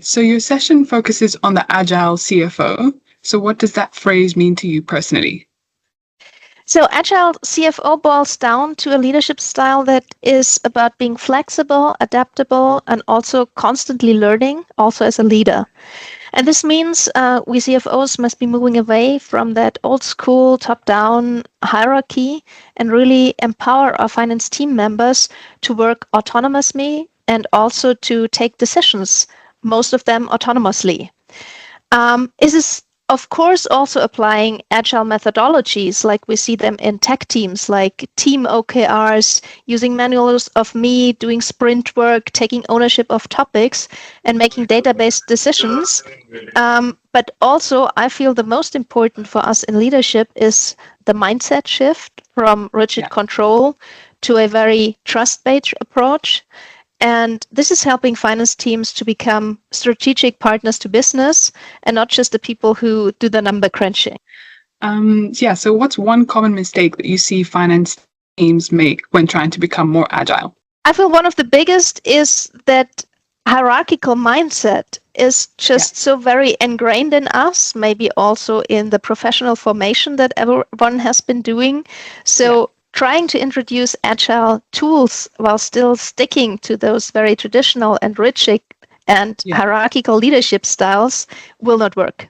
So your session focuses on the agile CFO. So what does that phrase mean to you personally? So agile CFO boils down to a leadership style that is about being flexible, adaptable, and also constantly learning, also as a leader. And this means we CFOs must be moving away from that old school top-down hierarchy and really empower our finance team members to work autonomously and also to take decisions, most of them autonomously. This is, of course, also applying agile methodologies like we see them in tech teams, like team OKRs, using manuals of me, doing sprint work, taking ownership of topics, and making database decisions. But also, I feel the most important for us in leadership is the mindset shift from rigid control to a very trust-based approach. And this is helping finance teams to become strategic partners to business and not just the people who do the number crunching. So what's one common mistake that you see finance teams make when trying to become more agile? I feel one of the biggest is that hierarchical mindset is just so very ingrained in us, maybe also in the professional formation that everyone has been doing. So trying to introduce agile tools while still sticking to those very traditional and rigid and hierarchical leadership styles will not work.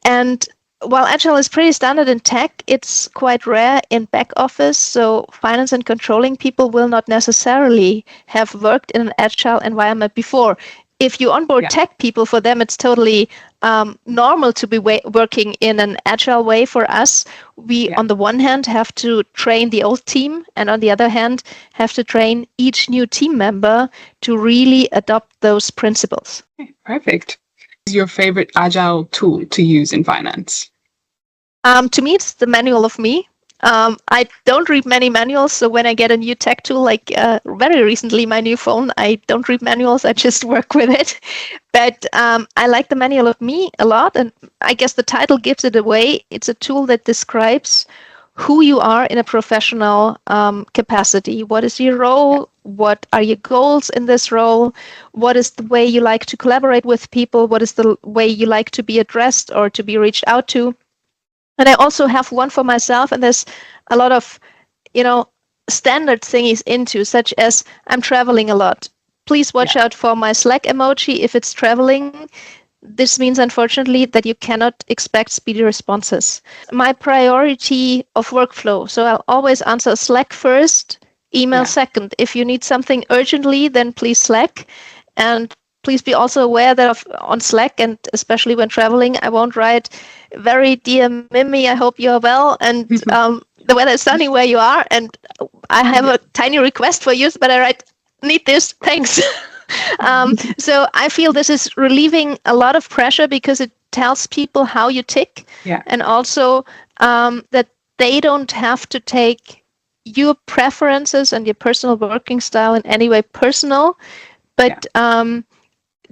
And while agile is pretty standard in tech, it's quite rare in back office. So finance and controlling people will not necessarily have worked in an agile environment before. If you onboard tech people, for them, it's totally normal to be working in an agile way. For us, we, on the one hand, have to train the old team, and on the other hand, have to train each new team member to really adopt those principles. Okay, perfect. What is your favorite agile tool to use in finance? To me, it's the manual of me. I don't read many manuals, so when I get a new tech tool, like very recently my new phone, I don't read manuals, I just work with it. But I like the manual of me a lot, and I guess the title gives it away. It's a tool that describes who you are in a professional capacity. What is your role? What are your goals in this role? What is the way you like to collaborate with people? What is the way you like to be addressed or to be reached out to? And I also have one for myself, and there's a lot of, standard thingies into, such as I'm traveling a lot. Please watch out for my Slack emoji if it's traveling. This means, unfortunately, that you cannot expect speedy responses. My priority of workflow, so I'll always answer Slack first, email second. If you need something urgently, then please Slack. And please be also aware that on Slack, and especially when traveling, I won't write, very dear Mimi, I hope you're well, and the weather is sunny where you are, and I have a tiny request for you, but I write, need this, thanks. So I feel this is relieving a lot of pressure because it tells people how you tick, and also that they don't have to take your preferences and your personal working style in any way personal, but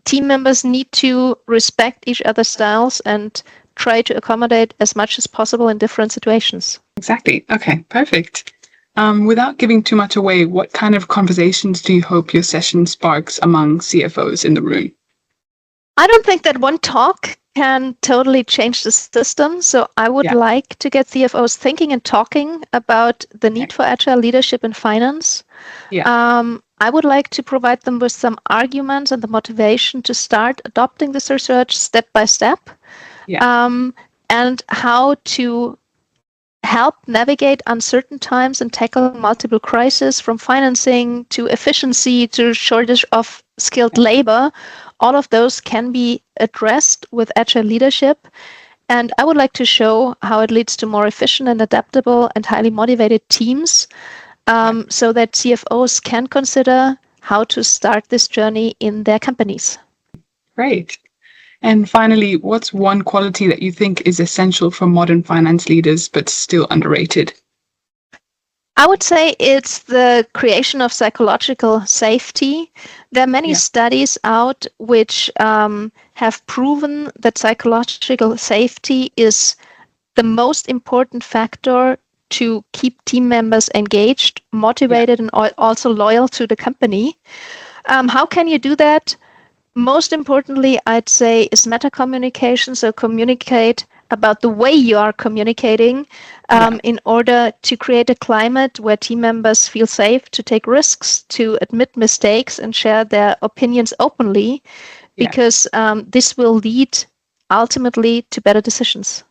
team members need to respect each other's styles and try to accommodate as much as possible in different situations. Exactly. Okay, perfect. Without giving too much away, what kind of conversations do you hope your session sparks among CFOs in the room? I don't think that one talk can totally change the system. So I would like to get CFOs thinking and talking about the need for agile leadership in finance. I would like to provide them with some arguments and the motivation to start adopting this research step by step, and how to help navigate uncertain times and tackle multiple crises, from financing to efficiency to shortage of skilled labor. All of those can be addressed with agile leadership. And I would like to show how it leads to more efficient and adaptable and highly motivated teams, so that CFOs can consider how to start this journey in their companies. Great. And finally, what's one quality that you think is essential for modern finance leaders but still underrated? I would say it's the creation of psychological safety. There are many studies out which have proven that psychological safety is the most important factor to keep team members engaged, motivated, and also loyal to the company. How can you do that? Most importantly, I'd say, is meta communication. So communicate about the way you are communicating in order to create a climate where team members feel safe to take risks, to admit mistakes, and share their opinions openly, because this will lead ultimately to better decisions.